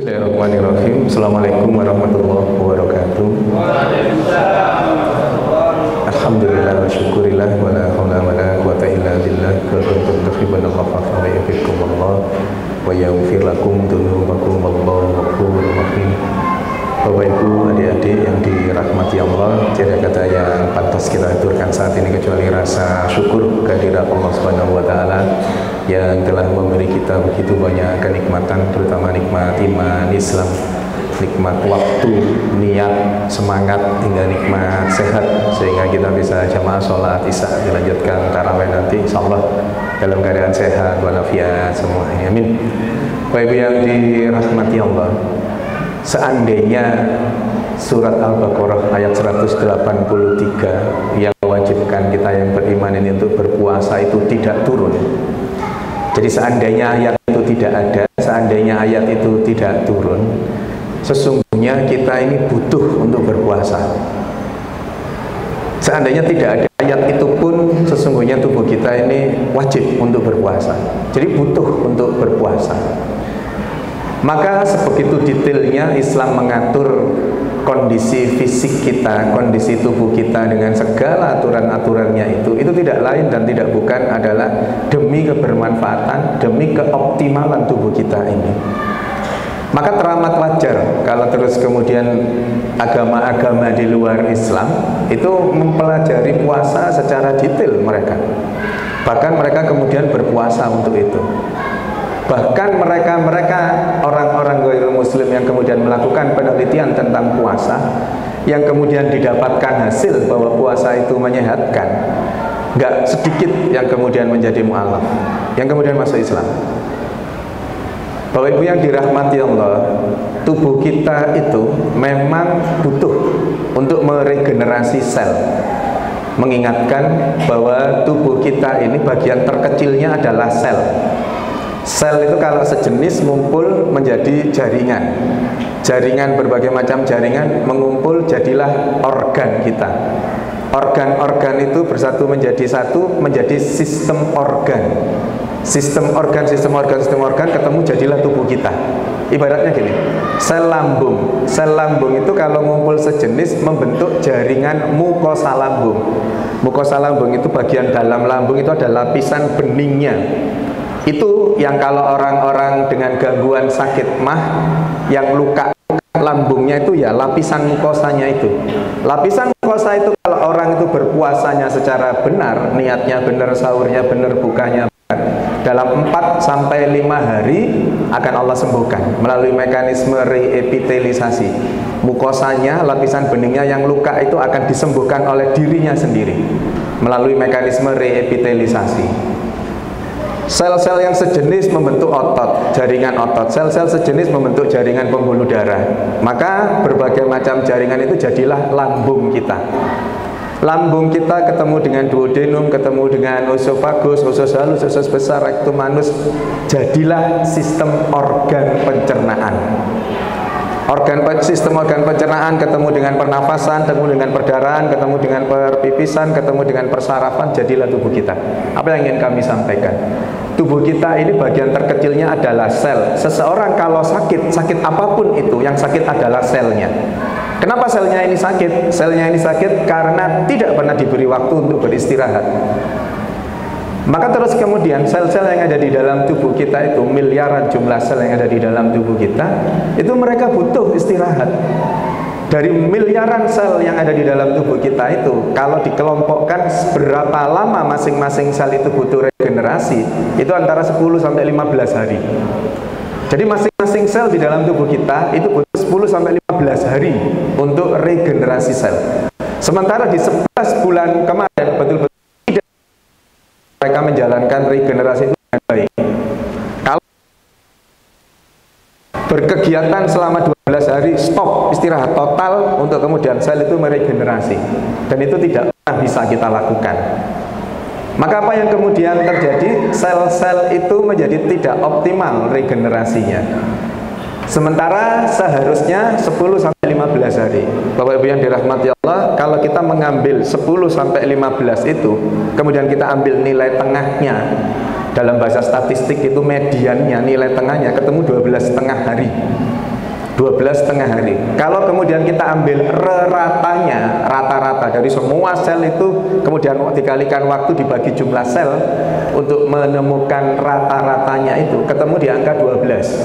Bismillahirrahmanirrahim. Assalamualaikum warahmatullahi wabarakatuh. Alhamdulillah wa syukurillah wa la hawla wa la quwata illa billah. Wa kuntum tuhibbuna Allah fa yuhibbukumullah wa yaghfir lakum dzunubakum wallahu ghafurur rahim. Bapak Ibu, adik-adik yang dirahmati Allah, tiada kata yang pantas kita aturkan saat ini kecuali rasa syukur kehadirat Allah Subhanahu wa taala yang telah memberi kita begitu banyak kenikmatan, terutama nikmat iman, Islam, nikmat waktu, niat, semangat, hingga nikmat sehat, sehingga kita bisa jamaah sholat isya dilanjutkan tarawih nanti insyaallah dalam keadaan sehat walafiat semuanya. Amin. Bapak Ibu yang dirahmati Allah, seandainya surat Al-Baqarah ayat 183 yang mewajibkan kita yang beriman ini untuk berpuasa itu tidak turun. Jadi seandainya ayat itu tidak ada, seandainya ayat itu tidak turun, sesungguhnya kita ini butuh untuk berpuasa. Seandainya tidak ada ayat itu pun, sesungguhnya tubuh kita ini wajib untuk berpuasa. Jadi butuh untuk berpuasa. Maka sebegitu detailnya Islam mengatur kondisi fisik kita, kondisi tubuh kita dengan segala aturan-aturannya itu tidak lain dan tidak bukan adalah demi kebermanfaatan, demi keoptimalan tubuh kita ini. Maka teramat wajar kalau terus kemudian agama-agama di luar Islam itu mempelajari puasa secara detail mereka. Bahkan mereka kemudian berpuasa untuk itu. Bahkan mereka orang-orang ghairul muslim yang kemudian melakukan penelitian tentang puasa, yang kemudian didapatkan hasil bahwa puasa itu menyehatkan, nggak sedikit yang kemudian menjadi mu'alaf, yang kemudian masuk Islam. Bapak Ibu yang dirahmati Allah, tubuh kita itu memang butuh untuk meregenerasi sel. Mengingatkan bahwa tubuh kita ini bagian terkecilnya adalah sel. Sel itu kalau sejenis ngumpul menjadi jaringan. Jaringan, berbagai macam jaringan mengumpul jadilah organ kita. Organ-organ itu bersatu menjadi satu, menjadi sistem organ. Sistem organ ketemu jadilah tubuh kita. Ibaratnya gini, sel lambung. Sel lambung itu kalau ngumpul sejenis membentuk jaringan mukosa lambung. Mukosa lambung itu bagian dalam lambung, itu ada lapisan beningnya. Itu yang kalau orang-orang dengan gangguan sakit mah yang luka lambungnya itu ya lapisan mukosanya itu. Lapisan mukosa itu kalau orang itu berpuasanya secara benar, niatnya benar, sahurnya benar, bukanya benar, dalam 4 sampai 5 hari akan Allah sembuhkan melalui mekanisme reepitelisasi. Mukosanya, lapisan beningnya yang luka itu akan disembuhkan oleh dirinya sendiri melalui mekanisme reepitelisasi. Sel-sel yang sejenis membentuk otot, jaringan otot. Sel-sel sejenis membentuk jaringan pembuluh darah. Maka berbagai macam jaringan itu jadilah lambung kita. Lambung kita ketemu dengan duodenum, ketemu dengan esophagus, usus halus, usus besar, rectum, anus. Jadilah sistem organ pencernaan. Sistem organ pencernaan ketemu dengan pernafasan, ketemu dengan perdarahan, ketemu dengan perpipisan, ketemu dengan persarafan, jadilah tubuh kita. Apa yang ingin kami sampaikan? Tubuh kita ini bagian terkecilnya adalah sel. Seseorang kalau sakit apapun itu, yang sakit adalah selnya. Kenapa selnya ini sakit? Selnya ini sakit karena tidak pernah diberi waktu untuk beristirahat. Maka terus kemudian sel-sel yang ada di dalam tubuh kita itu, miliaran jumlah sel yang ada di dalam tubuh kita, itu mereka butuh istirahat. Dari miliaran sel yang ada di dalam tubuh kita itu, kalau dikelompokkan berapa lama masing-masing sel itu butuh regenerasi, itu antara 10 sampai 15 hari. Jadi masing-masing sel di dalam tubuh kita itu butuh 10 sampai 15 hari untuk regenerasi sel. Sementara di 11 bulan kemarin betul-betul mereka menjalankan regenerasi itu dengan baik. Kalau berkegiatan selama 12 hari, stop, istirahat total untuk kemudian sel itu meregenerasi. Dan itu tidak pernah bisa kita lakukan. Maka apa yang kemudian terjadi? Sel-sel itu menjadi tidak optimal regenerasinya. Sementara seharusnya 10 sampai 15 hari. Bapak Ibu yang dirahmati Allah, kalau kita mengambil 10 sampai 15 itu, kemudian kita ambil nilai tengahnya, dalam bahasa statistik itu mediannya, nilai tengahnya ketemu 12,5 hari. 12,5 hari. Kalau kemudian kita ambil ratanya, rata-rata dari semua sel itu, kemudian dikalikan waktu dibagi jumlah sel untuk menemukan rata-ratanya itu, ketemu di angka 12.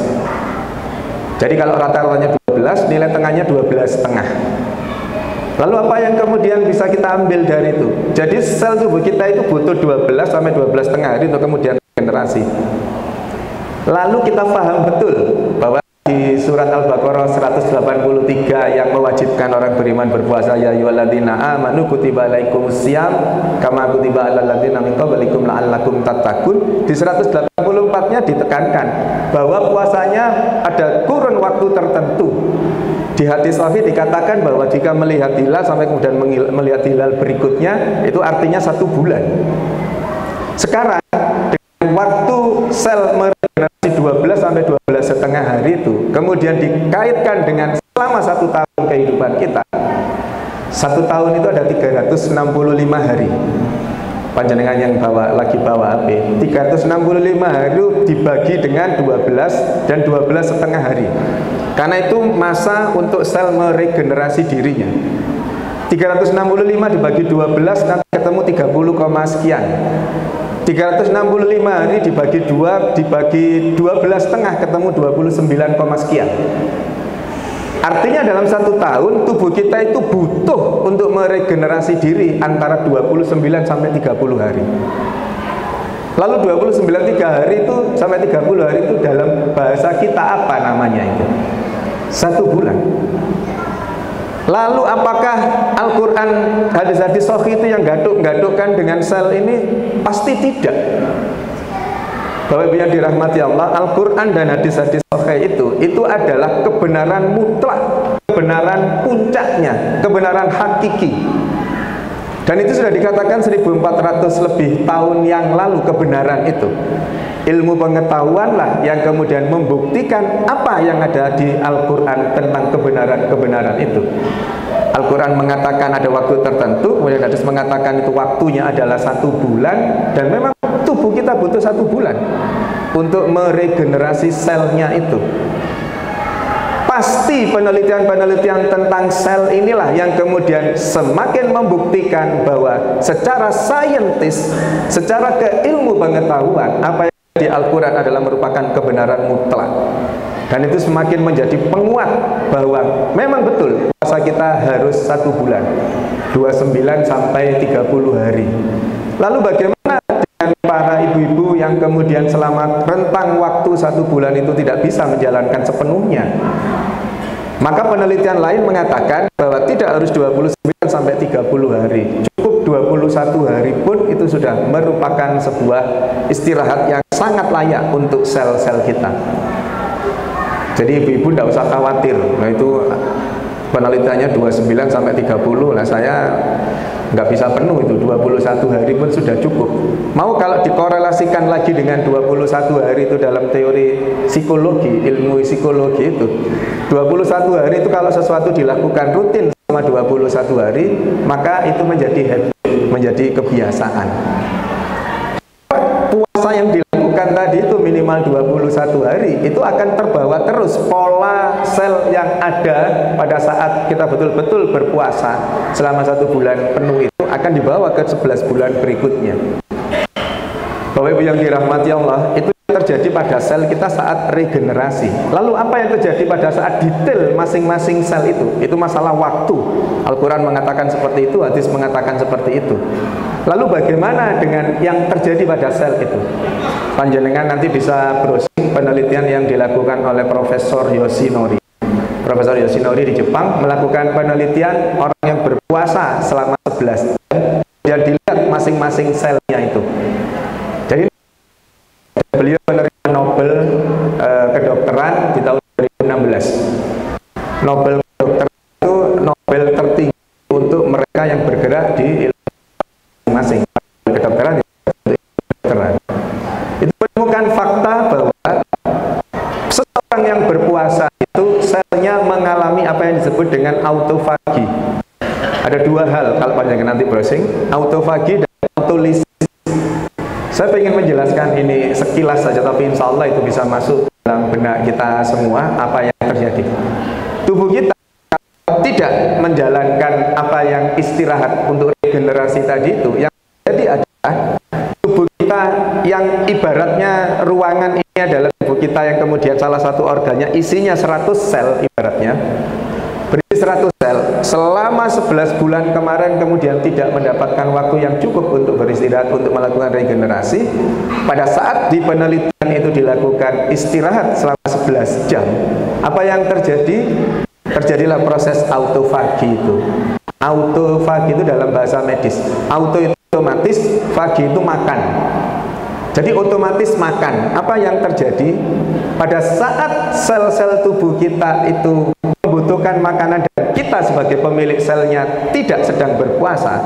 Jadi kalau rata-ratanya 12, nilai tengahnya 12,5. Lalu apa yang kemudian bisa kita ambil dari itu? Jadi sel tubuh kita itu butuh 12 sampai 12,5 hari untuk kemudian regenerasi. Lalu kita paham betul bahwa di surat Al-Baqarah 183 yang mewajibkan orang beriman berpuasa, ya ayyuhalladzina amanu kutiba alaikumusiyam kama kutiba alal ladzina min qablikum la'allakum tattaqun. Di 184-nya ditekankan bahwa puasanya ada kurun waktu tertentu. Di hadis sahih dikatakan bahwa jika melihat hilal sampai kemudian melihat hilal berikutnya, itu artinya 1 bulan. Sekarang dengan waktu sel meregenerasi 12 sampai 12,5 hari itu, kemudian dikaitkan dengan selama 1 tahun kehidupan kita. 1 tahun itu ada 365 hari. Panjenengan yang lagi bawa HP, 365 hari dibagi dengan 12 dan 12,5 hari. Karena itu masa untuk sel meregenerasi dirinya. 365 dibagi 12 nanti ketemu 30, sekian. 365 hari dibagi 2 dibagi 12,5 ketemu 29, sekian. Artinya dalam 1 tahun tubuh kita itu butuh untuk meregenerasi diri antara 29 sampai 30 hari. Lalu 29 hari itu sampai 30 hari itu dalam bahasa kita apa namanya itu? 1 bulan. Lalu apakah Al-Quran, hadis-hadis sahih itu yang gaduk-gadukkan dengan sel ini? Pasti tidak. Bapak Ibu yang dirahmati Allah, Al-Quran dan hadis-hadis sahih itu adalah kebenaran mutlak, kebenaran puncaknya, kebenaran hakiki. Dan itu sudah dikatakan 1400 lebih tahun yang lalu kebenaran itu. Ilmu pengetahuanlah yang kemudian membuktikan apa yang ada di Al-Quran tentang kebenaran-kebenaran itu. Al-Quran mengatakan ada waktu tertentu, kemudian hadis mengatakan itu waktunya adalah 1 bulan, dan memang tubuh kita butuh 1 bulan untuk meregenerasi selnya itu. Pasti penelitian-penelitian tentang sel inilah yang kemudian semakin membuktikan bahwa secara saintis, secara keilmu pengetahuan, apa yang di Al-Quran adalah merupakan kebenaran mutlak. Dan itu semakin menjadi penguat bahwa memang betul puasa kita harus 1 bulan, 29 sampai 30 hari. Lalu bagaimana dengan para ibu-ibu yang kemudian selama rentang waktu 1 bulan itu tidak bisa menjalankan sepenuhnya? Maka penelitian lain mengatakan bahwa tidak harus 29 sampai 30 hari, cukup 21 hari pun itu sudah merupakan sebuah istirahat yang sangat layak untuk sel-sel kita. Jadi ibu-ibu tidak usah khawatir. Nah itu penelitiannya 29 sampai 30. Nah saya nggak bisa penuh itu, 21 hari pun sudah cukup. Mau kalau dikorelasikan lagi dengan 21 hari itu dalam teori psikologi, ilmu psikologi itu 21 hari itu kalau sesuatu dilakukan rutin selama 21 hari, maka itu menjadi habit, menjadi kebiasaan. Puasa yang dilakukan tadi itu minimal 21 hari, itu akan terbawa terus pola sel yang ada pada saat kita betul-betul berpuasa selama 1 bulan penuh itu akan dibawa ke 11 bulan berikutnya. Bapak Ibu yang dirahmati Allah, itu terjadi pada sel kita saat regenerasi. Lalu apa yang terjadi pada saat detail masing-masing sel itu? Itu masalah waktu. Al-Quran mengatakan seperti itu, hadis mengatakan seperti itu. Lalu bagaimana dengan yang terjadi pada sel itu? Panjenengan nanti bisa browsing penelitian yang dilakukan oleh Profesor Yoshinori. Profesor Yoshinori di Jepang melakukan penelitian orang yang berpuasa selama 11 jam, dan dilihat masing-masing selnya itu. Jadi beliau menerima Nobel kedokteran di tahun 2016. Nobel kedokteran itu Nobel tertinggi untuk mereka yang bergerak di ilmu masing-masing. Kedokteran itu menemukan fakta bahwa seseorang yang berpuasa itu selnya mengalami apa yang disebut dengan autofagi. Ada 2 hal kalau panjenengan nanti browsing, autofagi dan autolisis. Saya ingin menjelaskan ini sekilas saja, tapi insya Allah itu bisa masuk dalam benak kita semua apa yang terjadi. tubuh kita tidak menjalankan apa yang istirahat untuk regenerasi tadi itu, yang jadi adalah tubuh kita yang ibaratnya ruangan ini adalah tubuh kita yang kemudian salah satu organnya isinya 100 sel ibaratnya, berisi 100 sel. Selama 11 bulan kemarin kemudian tidak mendapatkan waktu yang cukup untuk beristirahat, untuk melakukan regenerasi. Pada saat di penelitian itu dilakukan istirahat selama 11 jam, apa yang terjadi? Terjadilah proses autofagi itu. Autofagi itu dalam bahasa medis. Auto itu otomatis, fagi itu makan. Jadi otomatis makan. Apa yang terjadi? Pada saat sel-sel tubuh kita itu membutuhkan makanan dan kita sebagai pemilik selnya tidak sedang berpuasa,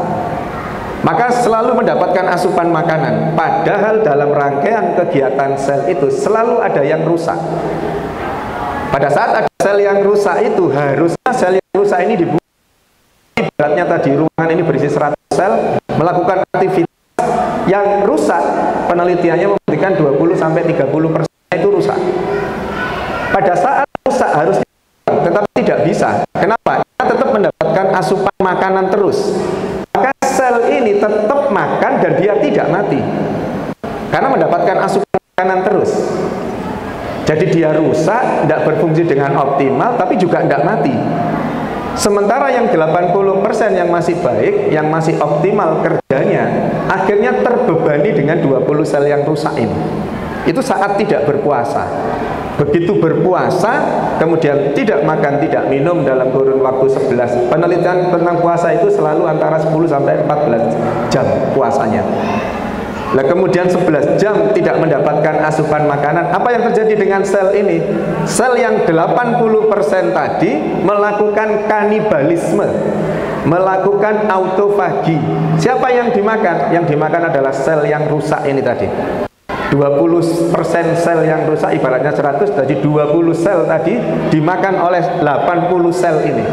maka selalu mendapatkan asupan makanan. Padahal dalam rangkaian kegiatan sel itu selalu ada yang rusak. Pada saat ada sel yang rusak itu, harusnya sel yang rusak ini dibuat, ibaratnya tadi ruangan ini berisi 100 sel, melakukan aktivitas yang rusak. Penelitiannya membuktikan 20-30% itu rusak. Pada saat rusak harus dibuang, tetapi tidak bisa. Kenapa? Kita tetap mendapatkan asupan makanan terus. Maka sel ini tetap makan dan dia tidak mati karena mendapatkan asupan makanan terus. Jadi dia rusak, tidak berfungsi dengan optimal, tapi juga tidak mati. Sementara yang 80% yang masih baik, yang masih optimal kerjanya, akhirnya terbebani dengan 20 sel yang rusak ini. Itu saat tidak berpuasa. Begitu berpuasa, kemudian tidak makan, tidak minum dalam kurun waktu 11. Penelitian tentang puasa itu selalu antara 10 sampai 14 jam puasanya. Nah, kemudian 11 jam tidak mendapatkan asupan makanan. Apa yang terjadi dengan sel ini? Sel yang 80% tadi melakukan kanibalisme, melakukan autofagi. Siapa yang dimakan? Yang dimakan adalah sel yang rusak ini tadi. 20% sel yang rusak ibaratnya 100, jadi 20 sel tadi dimakan oleh 80 sel ini.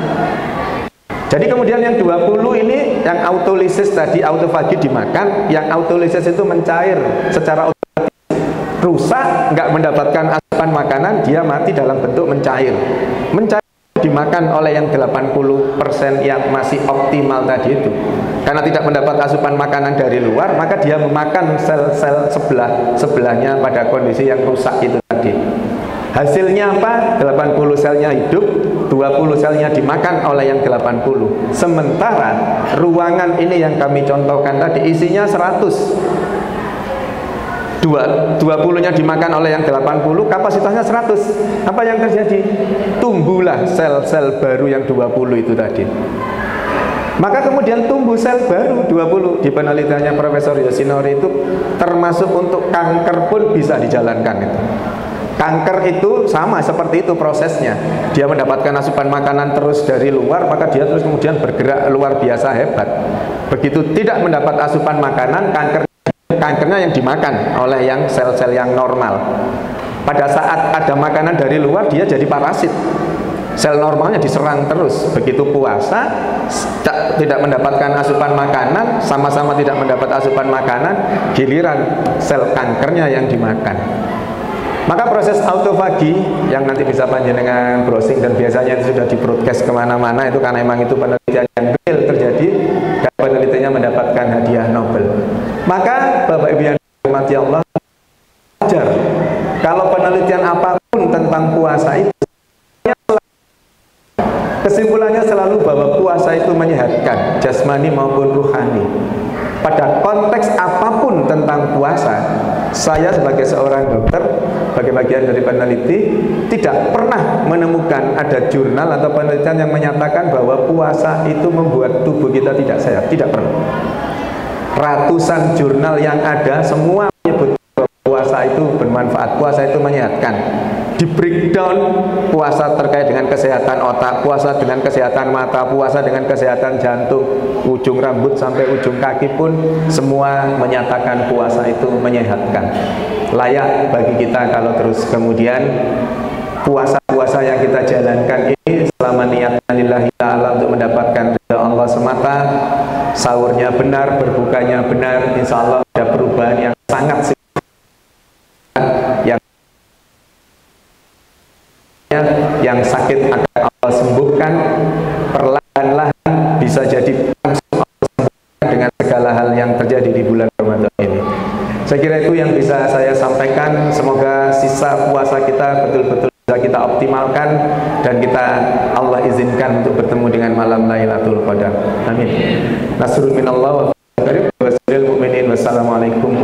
Jadi kemudian yang 20 ini, yang autolisis tadi, autofagi dimakan, yang autolisis itu mencair secara otomatis, rusak, nggak mendapatkan asupan makanan, dia mati dalam bentuk mencair. Mencair dimakan oleh yang 80% yang masih optimal tadi itu. Karena tidak mendapat asupan makanan dari luar, maka dia memakan sel-sel sebelahnya pada kondisi yang rusak itu tadi. Hasilnya apa? 80 selnya hidup, 20 selnya dimakan oleh yang 80. Sementara ruangan ini yang kami contohkan tadi isinya 100. 20-nya dimakan oleh yang 80, kapasitasnya 100. Apa yang terjadi? Tumbuhlah sel-sel baru yang 20 itu tadi. Maka kemudian tumbuh sel baru 20. Di penelitiannya Profesor Yoshinori itu termasuk untuk kanker pun bisa dijalankan itu. Kanker itu sama seperti itu prosesnya. Dia mendapatkan asupan makanan terus dari luar, maka dia terus kemudian bergerak luar biasa hebat. Begitu tidak mendapat asupan makanan, kankernya yang dimakan oleh yang sel-sel yang normal. Pada saat ada makanan dari luar, dia jadi parasit. Sel normalnya diserang terus. Begitu puasa, tidak mendapatkan asupan makanan, sama-sama tidak mendapat asupan makanan, giliran sel kankernya yang dimakan. Maka proses autofagi yang nanti bisa panjenengan browsing dan biasanya itu sudah di-broadcast kemana-mana itu karena memang itu penelitian yang real terjadi dan penelitiannya mendapatkan hadiah Nobel. Maka Bapak Ibu yang dirahmati Allah, wajar kalau penelitian apapun tentang puasa itu kesimpulannya selalu bahwa puasa itu menyehatkan jasmani maupun ruhani. Pada konteks apapun tentang puasa, saya sebagai seorang dokter, sebagai bagian dari peneliti, tidak pernah menemukan ada jurnal atau penelitian yang menyatakan bahwa puasa itu membuat tubuh kita tidak sehat. Tidak pernah. Ratusan jurnal yang ada semua menyebut bahwa puasa itu bermanfaat, puasa itu menyehatkan. Di breakdown puasa terkait dengan kesehatan otak, puasa dengan kesehatan mata, puasa dengan kesehatan jantung, ujung rambut sampai ujung kaki pun semua menyatakan puasa itu menyehatkan. Layak bagi kita kalau terus kemudian puasa-puasa yang kita jalankan ini selama niatnya lillahi ta'ala untuk mendapatkan ridha Allah semata, sahurnya benar, berbukanya benar, insya Allah ada perubahan yang sangat signifikan yang sakit akan Allah sembuhkan perlahan-lahan, bisa jadi dengan segala hal yang terjadi di bulan Ramadan ini. Saya kira itu yang bisa saya sampaikan. Semoga sisa puasa kita betul-betul bisa kita optimalkan dan kita Allah izinkan untuk bertemu dengan malam Lailatul Qadar. Amin. Nasrul minallah wa barik wa mu'minin. Wassalamualaikum